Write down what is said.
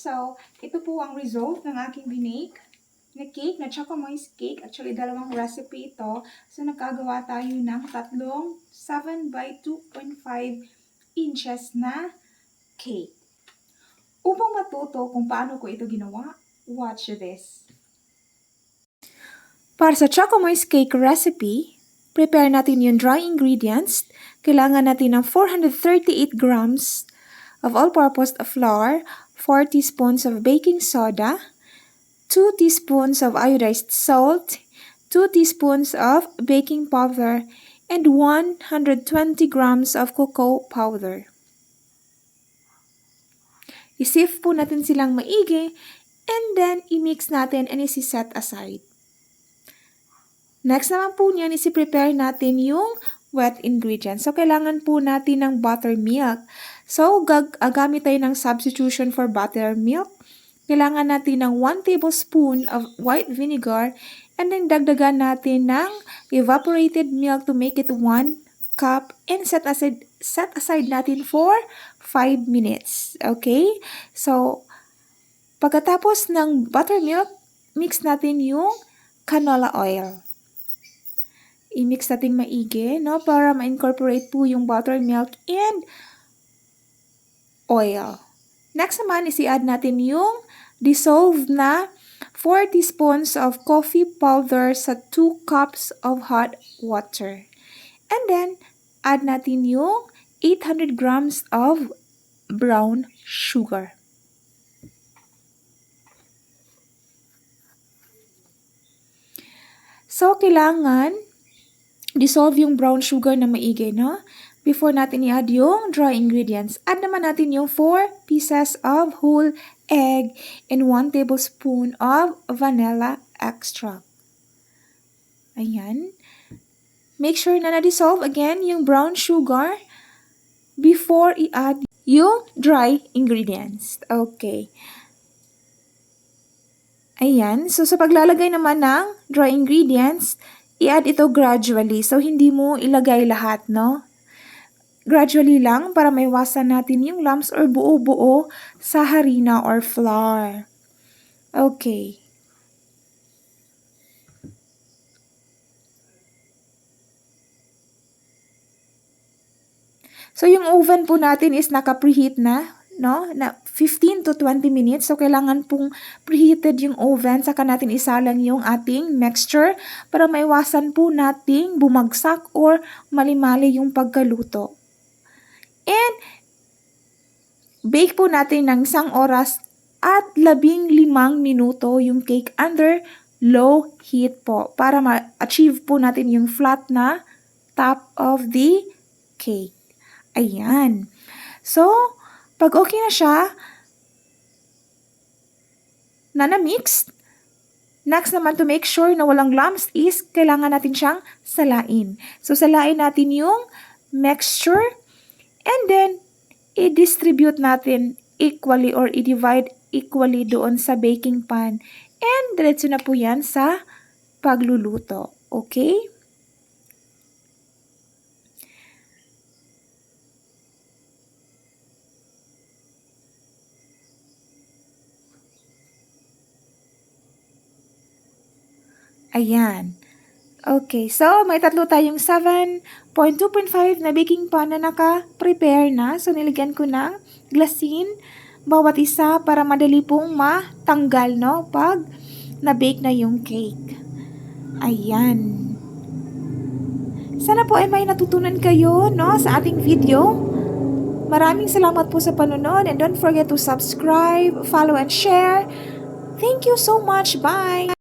So, ito po ang result ng aking binake na cake, na Chocomoist cake. Actually, dalawang recipe ito. So, nagkagawa tayo ng tatlong 7 by 2.5 inches na cake. Upang matuto kung paano ko ito ginawa, watch this. Para sa Chocomoist cake recipe, prepare natin yung dry ingredients. Kailangan natin ng 438 grams of all-purpose flour, 4 teaspoons of baking soda, 2 teaspoons of iodized salt, 2 teaspoons of baking powder, and 120 grams of cocoa powder. I-sift po natin silang maigi, and then i-mix natin and isi-set aside. Next naman po niyan, isi-prepare natin yung wet ingredients. So, kailangan po natin ng buttermilk. So, gagamit tayo ng substitution for buttermilk. Kailangan natin ng 1 tablespoon of white vinegar and then dagdagan natin ng evaporated milk to make it 1 cup and set aside natin for 5 minutes. Okay? So, pagkatapos ng buttermilk, mix natin yung canola oil. I-mix natin maigi, no? Para ma-incorporate po yung buttermilk and oil. Next naman is i-add natin yung dissolved na 4 teaspoons of coffee powder sa 2 cups of hot water. And then, add natin yung 800 grams of brown sugar. So, kailangan dissolve yung brown sugar na maigi, no? Before natin i-add yung dry ingredients, add naman natin yung 4 pieces of whole egg and 1 tablespoon of vanilla extract. Ayan. Make sure na na-dissolve again yung brown sugar before i-add yung dry ingredients. Okay. Ayan. So, sa paglalagay naman ng dry ingredients, i-add ito gradually. So, hindi mo ilagay lahat, no? Gradually lang para maiwasan natin yung lumps or buo-buo sa harina or flour. Okay. So, yung oven po natin is naka-preheat na, no? Na 15 to 20 minutes. So, kailangan pong preheated yung oven. Saka natin isalang yung ating mixture para maiwasan po nating bumagsak or mali-mali yung pagkaluto. And, bake po natin ng 1 oras at 15 minuto yung cake under low heat po para ma-achieve po natin yung flat na top of the cake. Ayan. So, pag okay na siya, na-mix, next naman to make sure na walang lumps is kailangan natin siyang salain. So, salain natin yung mixture and then i-distribute natin equally or i-divide equally doon sa baking pan. And diretso na po yan sa pagluluto. Okay? Ayan. Okay, so may tatlo tayong 7.2.5 na baking pan na naka-prepare na. So, nilagyan ko ng glasin bawat isa para madali pong matanggal, no? Pag na-bake na yung cake. Ayan. Sana po ay may natutunan kayo, no? Sa ating video. Maraming salamat po sa panonood and don't forget to subscribe, follow, and share. Thank you so much. Bye!